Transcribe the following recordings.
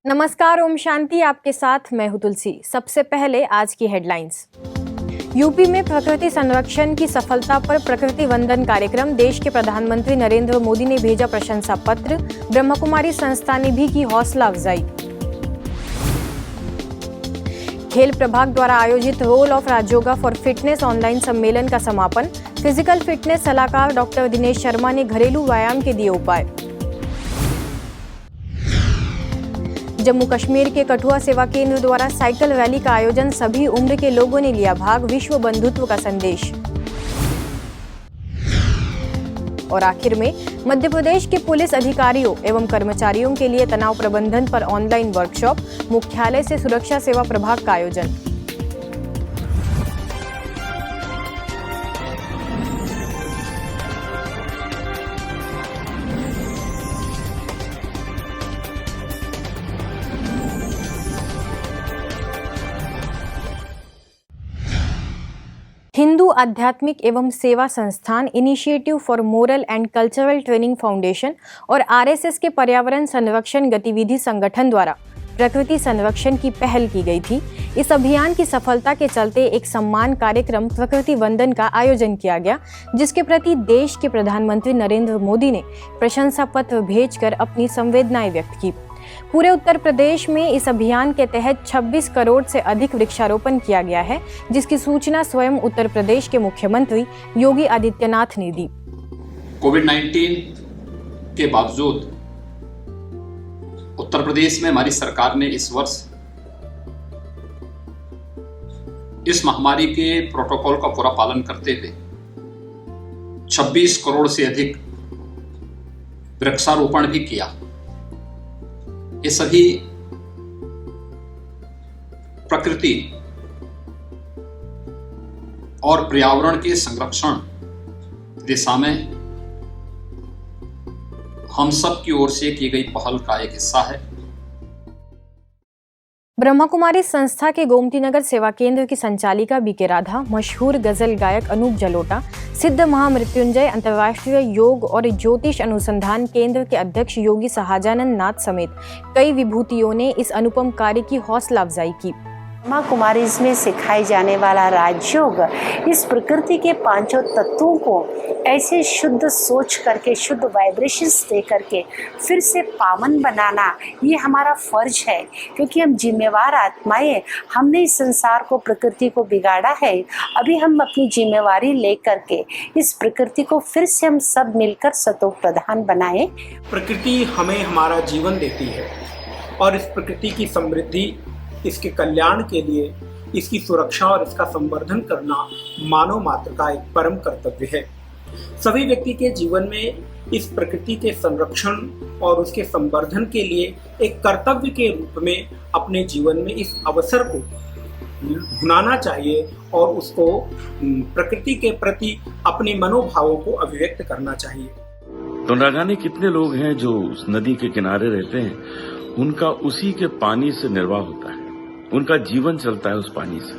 नमस्कार, ओम शांति। आपके साथ मैं हूं तुलसी। सबसे पहले आज की हेडलाइंस। यूपी में प्रकृति संरक्षण की सफलता पर प्रकृति वंदन कार्यक्रम। देश के प्रधानमंत्री नरेंद्र मोदी ने भेजा प्रशंसा पत्र। ब्रह्मकुमारी संस्था ने भी की हौसला अफजाई। खेल प्रभाग द्वारा आयोजित role of Rajyoga for fitness online सम्मेलन का समापन। फिजिकल फिटनेस सलाहकार डॉक्टर दिनेश शर्मा ने घरेलू व्यायाम के दिए उपाय। जम्मू कश्मीर के कठुआ सेवा केंद्र द्वारा साइकिल रैली का आयोजन। सभी उम्र के लोगों ने लिया भाग। विश्व बंधुत्व का संदेश। और आखिर में मध्य प्रदेश के पुलिस अधिकारियों एवं कर्मचारियों के लिए तनाव प्रबंधन पर ऑनलाइन वर्कशॉप। मुख्यालय से सुरक्षा सेवा प्रभाग का आयोजन। हिंदू आध्यात्मिक एवं सेवा संस्थान initiative for moral and cultural training foundation और आरएसएस के पर्यावरण संरक्षण गतिविधि संगठन द्वारा प्रकृति संरक्षण की पहल की गई थी। इस अभियान की सफलता के चलते एक सम्मान कार्यक्रम प्रकृति वंदन का आयोजन किया गया, जिसके प्रति देश के प्रधानमंत्री नरेंद्र मोदी ने प्रशंसा पत्र भेजकर अपनी संवेदनाएं व्यक्त की। पूरे उत्तर प्रदेश में इस अभियान के तहत 26 करोड़ से अधिक वृक्षारोपण किया गया है, जिसकी सूचना स्वयं उत्तर प्रदेश के मुख्यमंत्री योगी आदित्यनाथ ने दी। कोविड-19 के बावजूद उत्तर प्रदेश में हमारी सरकार ने इस वर्ष इस महामारी के प्रोटोकॉल का पूरा पालन करते हुए 26 करोड़ से अधिक वृक्षारोपण भी किया। ये सभी प्रकृति और पर्यावरण के संरक्षण दिशा में हम सब की ओर से की गई पहल का एक हिस्सा है। ब्रह्मकुमारी संस्था के गोमती नगर सेवा केंद्र की संचालिका बीके राधा, मशहूर गजल गायक अनूप जलोटा, सिद्ध महामृत्युंजय अंतर्राष्ट्रीय योग और ज्योतिष अनुसंधान केंद्र के अध्यक्ष योगी सहाजानंद नाथ समेत कई विभूतियों ने इस अनुपम कार्य की हौसला अफजाई की। ब्रह्मकुमारी में सिखाई जाने वाला राजयोग इस प्रकृति के पांचों तत्वों को ऐसे शुद्ध सोच करके, शुद्ध वाइब्रेशंस दे करके फिर से पावन बनाना, ये हमारा फर्ज है, क्योंकि हम जिम्मेवार आत्माएं। हमने इस संसार को, प्रकृति को बिगाड़ा है। अभी हम अपनी जिम्मेवारी ले करके इस प्रकृति को फिर से हम सब मिलकर सतोख प्रधान बनाएं। प्रकृति हमें हमारा जीवन देती है और इस प्रकृति की समृद्धि, इसके कल्याण के लिए इसकी सुरक्षा और इसका संवर्धन करना मानव मात्र का एक परम कर्तव्य है। सभी व्यक्ति के जीवन में इस प्रकृति के संरक्षण और उसके संवर्धन के लिए एक कर्तव्य के रूप में अपने जीवन में इस अवसर को भुनाना चाहिए और उसको प्रकृति के प्रति अपने मनोभावों को अभिव्यक्त करना चाहिए। तो न जाने कितने लोग हैं जो उस नदी के किनारे रहते हैं, उनका उसी के पानी से निर्वाह होता है, उनका जीवन चलता है उस पानी से।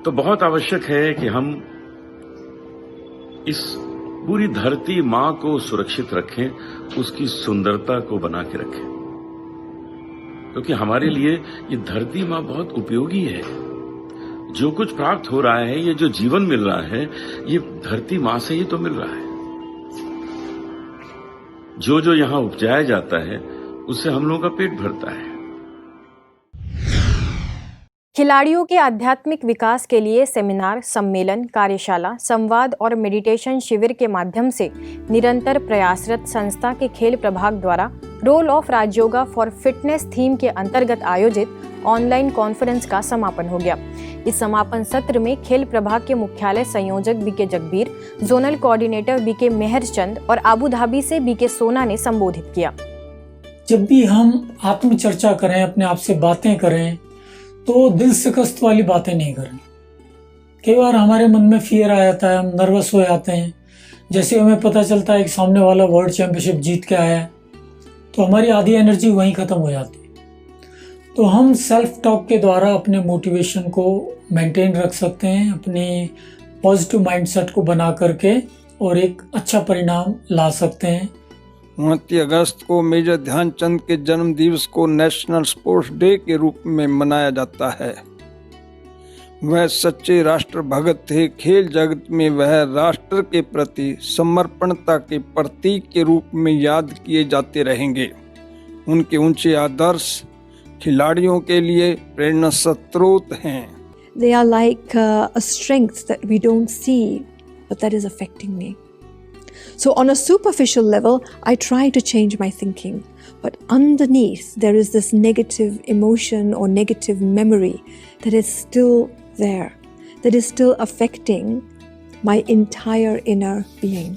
तो बहुत आवश्यक है कि हम इस पूरी धरती मां को सुरक्षित रखें, उसकी सुंदरता को बना के रखें, क्योंकि हमारे लिए ये धरती मां बहुत उपयोगी है। जो कुछ प्राप्त हो रहा है, ये जो जीवन मिल रहा है, ये धरती मां से ही तो मिल रहा है। जो जो यहां उपजाया जाता है, उससे हम लोगों का पेट भरता है। खिलाड़ियों के आध्यात्मिक विकास के लिए सेमिनार, सम्मेलन, कार्यशाला, संवाद और मेडिटेशन शिविर के माध्यम से निरंतर प्रयासरत संस्था के खेल प्रभाग द्वारा role of Rajyoga for fitness theme के अंतर्गत आयोजित ऑनलाइन कॉन्फ्रेंस का समापन हो गया। इस समापन सत्र में खेल प्रभाग के मुख्यालय संयोजक BK Jagbir, zonal coordinator BK Meharchand और आबू धाबी से बीके सोना ने संबोधित किया। जब भी हम आत्मचर्चा करें, अपने आप से बातें करें, तो दिल से कष्ट वाली बातें नहीं करें। कई बार हमारे मन में फियर आ जाता है, हम नर्वस हो जाते हैं। जैसे हमें पता चलता है कि सामने वाला वर्ल्ड चैंपियनशिप जीत के आया है, तो हमारी आधी एनर्जी वहीं खत्म हो जाती है। तो हम सेल्फ टॉक के द्वारा अपने मोटिवेशन को मेंटेन रख सकते हैं, अपनी पॉजिटिव माइंडसेट को बना करके और एक अच्छा परिणाम ला सकते हैं। 29 अगस्त को मेजर ध्यानचंद के जन्म दिवस को नेशनल स्पोर्ट्स डे के रूप में मनाया जाता है। वह सच्चे राष्ट्र भगत थे। खेल जगत में वह राष्ट्र के प्रति समर्पणता के प्रतीक के रूप में याद किए जाते रहेंगे। उनके ऊंचे आदर्श खिलाड़ियों के लिए प्रेरणा स्रोत हैं। They are like a strength that we don't see, but that is affecting me. So on a superficial level, I try to change my thinking, but underneath there is this negative emotion or negative memory that is still there, that is still affecting my entire inner being.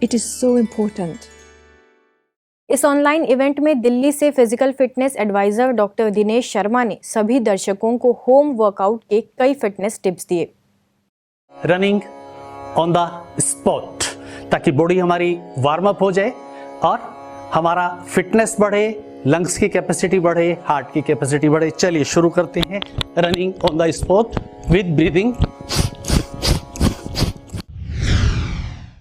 It is so important. इस online event में दिल्ली से physical fitness advisor doctor Dinesh Sharma ने सभी दर्शकों को home workout के कई fitness tips दिए। रनिंग ऑन द स्पॉट, ताकि बॉडी हमारी वार्म अप हो जाए और हमारा फिटनेस बढ़े, लंग्स की कैपेसिटी बढ़े, हार्ट की कैपेसिटी बढ़े। चलिए शुरू करते हैं running on the spot with breathing.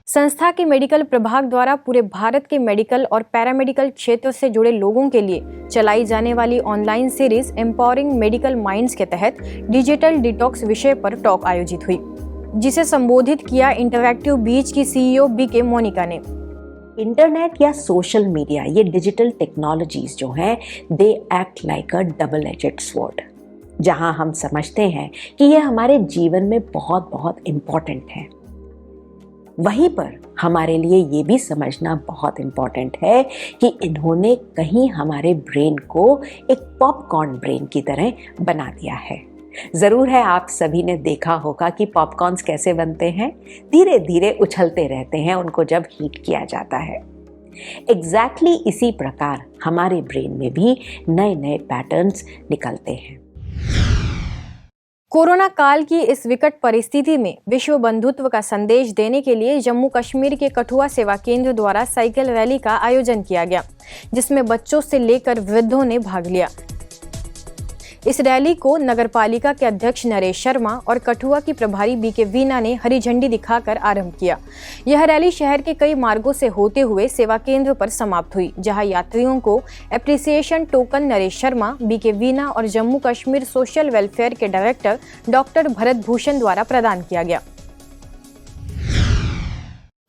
संस्था के मेडिकल प्रभाग द्वारा पूरे भारत के मेडिकल और पैरामेडिकल क्षेत्र से जुड़े लोगों के लिए चलाई जाने वाली online series empowering medical minds के तहत डिजिटल डिटॉक्स विषय पर टॉक आयोजित हुई, जिसे संबोधित किया इंटरैक्टिव बीच की सीईओ बीके मोनिका ने। इंटरनेट या सोशल मीडिया, ये डिजिटल टेक्नोलॉजीज जो हैं, they act like a double aged sword. जहां हम समझते हैं कि ये हमारे जीवन में बहुत बहुत इम्पोर्टेंट है, वहीं पर हमारे लिए ये भी समझना बहुत इम्पोर्टेंट है कि इन्होंने कहीं हमारे ब्रेन को एक पॉपकॉर्न ब्रेन की तरह बना दिया है। ज़रूर है आप सभी ने देखा होगा कि पॉपकॉर्न्स कैसे बनते हैं, धीरे धीरे उछलते रहते हैं उनको जब हीट किया जाता है। एग्जैक्टली इसी प्रकार हमारे ब्रेन में भी नए नए पैटर्न्स निकलते हैं। कोरोना काल की इस विकट परिस्थिति में विश्व बंधुत्व का संदेश देने के लिए जम्मू कश्मीर के कठुआ सेवा केंद्र द्वारा साइकिल रैली का आयोजन किया गया, जिसमें बच्चों से लेकर वृद्धों ने भाग लिया। इस रैली को नगरपालिका के अध्यक्ष नरेश शर्मा और कठुआ की प्रभारी बीके वीना ने हरी झंडी दिखाकर आरंभ किया। यह रैली शहर के कई मार्गों से होते हुए सेवा केंद्र पर समाप्त हुई, जहां यात्रियों को appreciation token Naresh Sharma, BK Veena और जम्मू कश्मीर सोशल वेलफेयर के डायरेक्टर डॉक्टर भरत भूषण द्वारा प्रदान किया गया।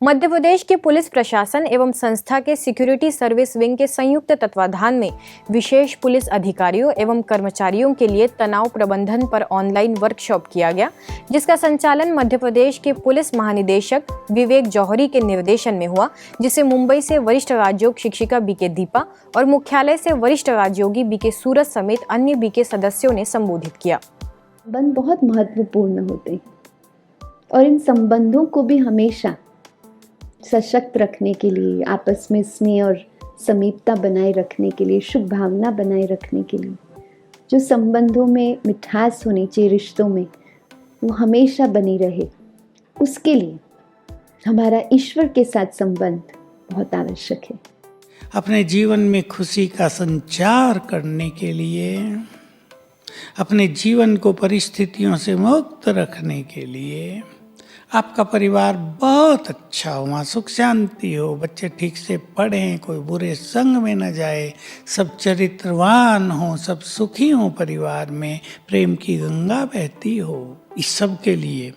मध्य प्रदेश के पुलिस प्रशासन एवं संस्था के सिक्योरिटी सर्विस विंग के संयुक्त तत्वाधान में विशेष पुलिस अधिकारियों एवं कर्मचारियों के लिए तनाव प्रबंधन पर ऑनलाइन वर्कशॉप किया गया, जिसका संचालन मध्य प्रदेश के पुलिस महानिदेशक विवेक जौहरी के निर्देशन में हुआ, जिसे मुंबई से वरिष्ठ राजयोग शिक्षिका बीके दीपा और मुख्यालय से वरिष्ठ राजयोगी बीके सूरज समेत अन्य बीके सदस्यों ने संबोधित किया। संबंध बहुत महत्वपूर्ण होते हैं और इन संबंधों को भी हमेशा सशक्त रखने के लिए, आपस में स्नेह और समीपता बनाए रखने के लिए, शुभ भावना बनाए रखने के लिए, जो संबंधों में मिठास होनी चाहिए, रिश्तों में वो हमेशा बनी रहे, उसके लिए हमारा ईश्वर के साथ संबंध बहुत आवश्यक है। अपने जीवन में खुशी का संचार करने के लिए, अपने जीवन को परिस्थितियों से मुक्त रखने के लिए, आपका परिवार बहुत अच्छा हो, वहाँ सुख शांति हो, बच्चे ठीक से पढ़ें, कोई बुरे संग में न जाए, सब चरित्रवान हो, सब सुखी हो, परिवार में प्रेम की गंगा बहती हो, इस सब के लिए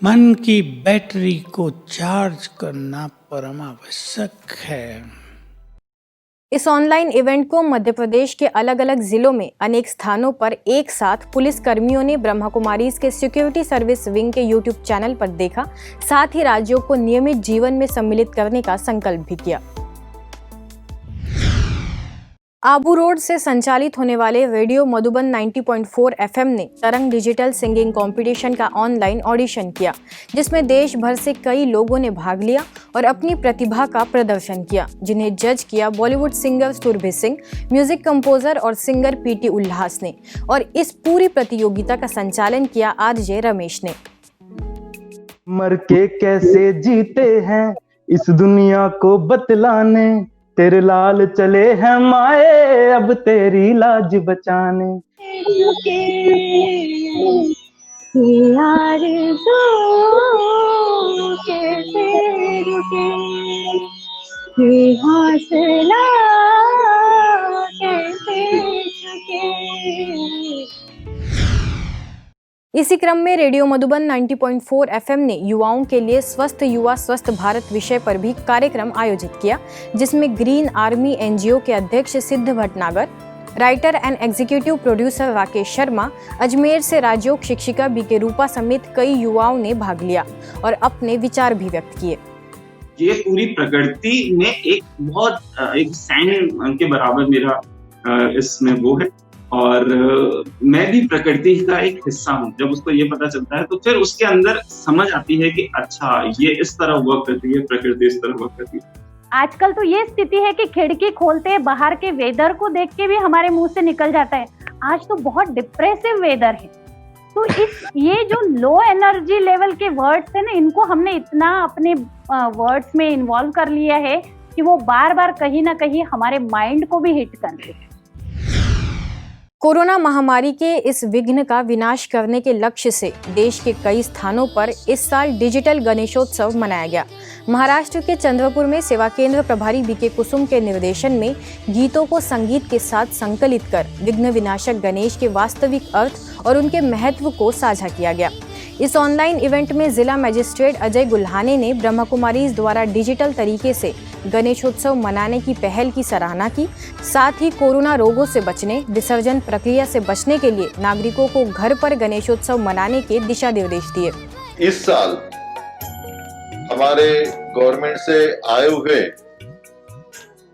मन की बैटरी को चार्ज करना परम आवश्यक है। इस ऑनलाइन इवेंट को मध्य प्रदेश के अलग अलग जिलों में अनेक स्थानों पर एक साथ पुलिस कर्मियों ने ब्रह्मा कुमारीज के सिक्योरिटी सर्विस विंग के यूट्यूब चैनल पर देखा, साथ ही राज्यों को नियमित जीवन में सम्मिलित करने का संकल्प भी किया। आबू रोड से संचालित होने वाले रेडियो मधुबन 90.4 FM ने तरंग डिजिटल सिंगिंग कंपटीशन का ऑनलाइन ऑडिशन किया, जिसमें देश भर से कई लोगों ने भाग लिया और अपनी प्रतिभा का प्रदर्शन किया, जिन्हें जज किया Bollywood singer Surabhi Singh, music composer और सिंगर पीटी उल्लास ने, और इस पूरी प्रतियोगिता का संचालन किया आरजे रमेश ने। मर के कैसे जीते हैं इस दुनिया को बतलाने, तेरे लाल चले हैं माए अब तेरी लाज बचाने। ये हौसला कैसे छुके। इसी क्रम में रेडियो मधुबन 90.4 FM ने युवाओं के लिए स्वस्थ युवा स्वस्थ भारत विषय पर भी कार्यक्रम आयोजित किया, जिसमें ग्रीन आर्मी NGO के अध्यक्ष सिद्ध Bhatnagar, writer and executive producer Rakesh Sharma, Ajmer से राजयोग शिक्षिका बीके रूपा समेत कई युवाओं ने भाग लिया और अपने विचार भी व्यक्त किए। ये पूरी प्रकृति में एक सैंड के बराबर मेरा इसमें वो है, और मैं भी प्रकृति का एक हिस्सा हूँ। जब उसको ये पता चलता है तो फिर उसके अंदर समझ आती है कि अच्छा ये इस तरह वर्क करती है, प्रकृति इस तरह वर्क करती है। आजकल तो ये स्थिति है कि खिड़की खोलते बाहर के वेदर को देख के भी हमारे मुंह से निकल जाता है, आज तो बहुत डिप्रेसिव वेदर है। तो ये जो लो एनर्जी लेवल के वर्ड्स है ना, इनको हमने इतना अपने वर्ड्स में इन्वॉल्व कर लिया है कि वो बार बार कहीं ना कहीं हमारे माइंड को भी हिट कर रहे हैं। कोरोना महामारी के इस विघ्न का विनाश करने के लक्ष्य से देश के कई स्थानों पर इस साल डिजिटल गणेशोत्सव मनाया गया। महाराष्ट्र के चंद्रपुर में सेवा केंद्र प्रभारी बीके कुसुम के निर्देशन में गीतों को संगीत के साथ संकलित कर विघ्न विनाशक गणेश के वास्तविक अर्थ और उनके महत्व को साझा किया गया। इस ऑनलाइन इवेंट में जिला मजिस्ट्रेट अजय गुल्हाने ने ब्रह्मा कुमारीज द्वारा डिजिटल तरीके से गणेशोत्सव मनाने की पहल की सराहना की। साथ ही कोरोना रोगों से बचने, विसर्जन प्रक्रिया से बचने के लिए नागरिकों को घर पर गणेशोत्सव मनाने के दिशा निर्देश दिए। इस साल हमारे गवर्नमेंट से आए हुए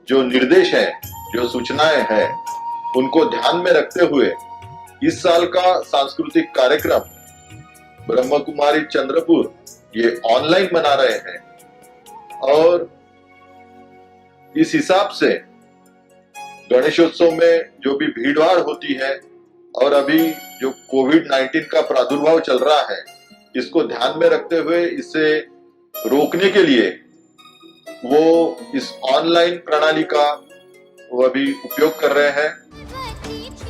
जो निर्देश हैं, जो सूचनाएं हैं, उनको ध्यान में रखते हुए इस साल का सांस्कृतिक कार्यक्रम ब्रह्मा कुमारी चंद्रपुर ये ऑनलाइन मना रहे हैं, और इस हिसाब से गणेशोत्सव में जो भी भीड़भाड़ होती है और अभी जो कोविड-19 का प्रादुर्भाव चल रहा है, इसको ध्यान में रखते हुए इसे रोकने के लिए वो इस ऑनलाइन प्रणाली का वो अभी उपयोग कर रहे हैं।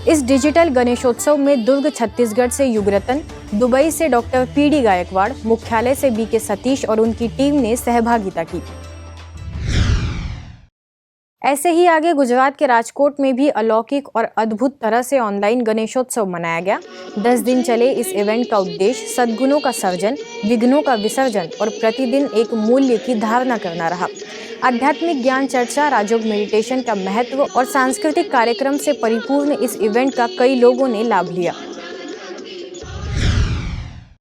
इस डिजिटल गणेशोत्सव में दुर्ग छत्तीसगढ़ से युगरतन, दुबई से डॉक्टर PD गायकवाड़, मुख्यालय से बीके सतीश और उनकी टीम ने सहभागिता की। ऐसे ही आगे गुजरात के राजकोट में भी अलौकिक और अद्भुत तरह से ऑनलाइन गणेशोत्सव मनाया गया। 10 दिन चले इस इवेंट का उद्देश्य सद्गुणों का सर्जन, विघ्नों का विसर्जन और प्रतिदिन एक मूल्य की धारणा करना रहा। आध्यात्मिक ज्ञान चर्चा, राजयोग मेडिटेशन का महत्व और सांस्कृतिक कार्यक्रम से परिपूर्ण इस इवेंट का कई लोगों ने लाभ लिया।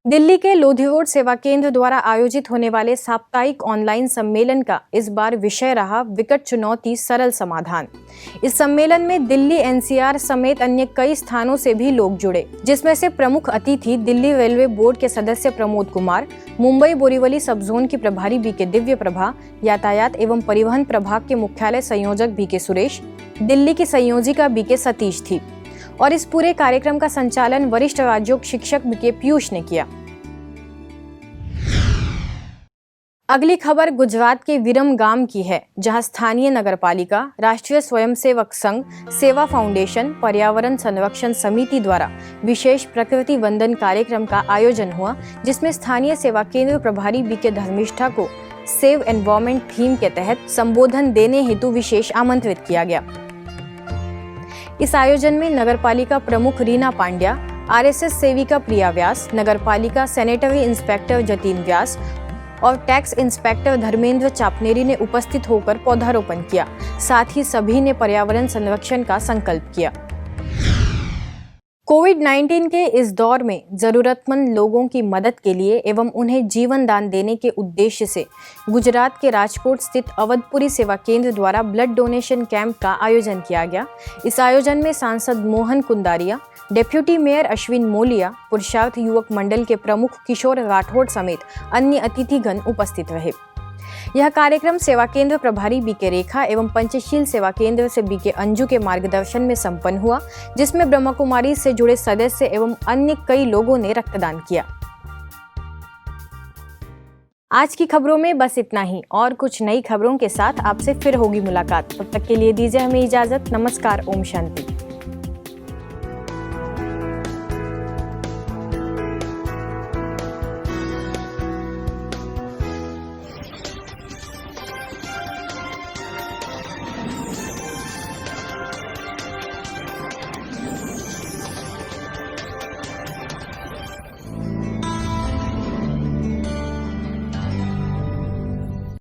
दिल्ली के लोधी रोड सेवा केंद्र द्वारा आयोजित होने वाले साप्ताहिक ऑनलाइन सम्मेलन का इस बार विषय रहा विकट चुनौती सरल समाधान। इस सम्मेलन में दिल्ली NCR समेत अन्य कई स्थानों से भी लोग जुड़े, जिसमें से प्रमुख अतिथि दिल्ली रेलवे बोर्ड के सदस्य प्रमोद कुमार, मुंबई बोरीवली सब जोन की प्रभारी बीके दिव्य प्रभा, यातायात एवं परिवहन प्रभाग के मुख्यालय संयोजक बीके सुरेश, दिल्ली की संयोजिका बीके सतीश थी और इस पूरे कार्यक्रम का संचालन वरिष्ठ राजयोग शिक्षक बीके पीयूष ने किया। अगली खबर गुजरात के विरमगाम की है, जहां स्थानीय नगरपालिका, राष्ट्रीय स्वयंसेवक संघ, सेवा फाउंडेशन, पर्यावरण संरक्षण समिति द्वारा विशेष प्रकृति वंदन कार्यक्रम का आयोजन हुआ, जिसमें स्थानीय सेवा केंद्र प्रभारी बीके धर्मिष्ठा को सेव एनवायरमेंट थीम के तहत संबोधन देने हेतु विशेष आमंत्रित किया गया। इस आयोजन में नगरपालिका प्रमुख रीना पांड्या, RSS सेविका प्रिया व्यास, नगरपालिका सैनिटरी इंस्पेक्टर जतीन व्यास और टैक्स इंस्पेक्टर धर्मेंद्र चापनेरी ने उपस्थित होकर पौधारोपण किया। साथ ही सभी ने पर्यावरण संरक्षण का संकल्प किया। कोविड-19 के इस दौर में जरूरतमंद लोगों की मदद के लिए एवं उन्हें जीवन दान देने के उद्देश्य से गुजरात के राजकोट स्थित अवधपुरी सेवा केंद्र द्वारा ब्लड डोनेशन कैंप का आयोजन किया गया। इस आयोजन में सांसद मोहन कुंदारिया, डेप्यूटी मेयर अश्विन मोलिया, पुरुषार्थ युवक मंडल के प्रमुख किशोर राठौड़ समेत अन्य अतिथिगण उपस्थित रहे। यह कार्यक्रम सेवा केंद्र प्रभारी बीके रेखा एवं पंचशील सेवा केंद्र से बीके अंजू के मार्गदर्शन में संपन्न हुआ, जिसमें ब्रह्मा कुमारी से जुड़े सदस्य एवं अन्य कई लोगों ने रक्तदान किया। आज की खबरों में बस इतना ही, और कुछ नई खबरों के साथ आपसे फिर होगी मुलाकात। तब तक के लिए दीजिए हमें इजाजत। नमस्कार, ओम शांति।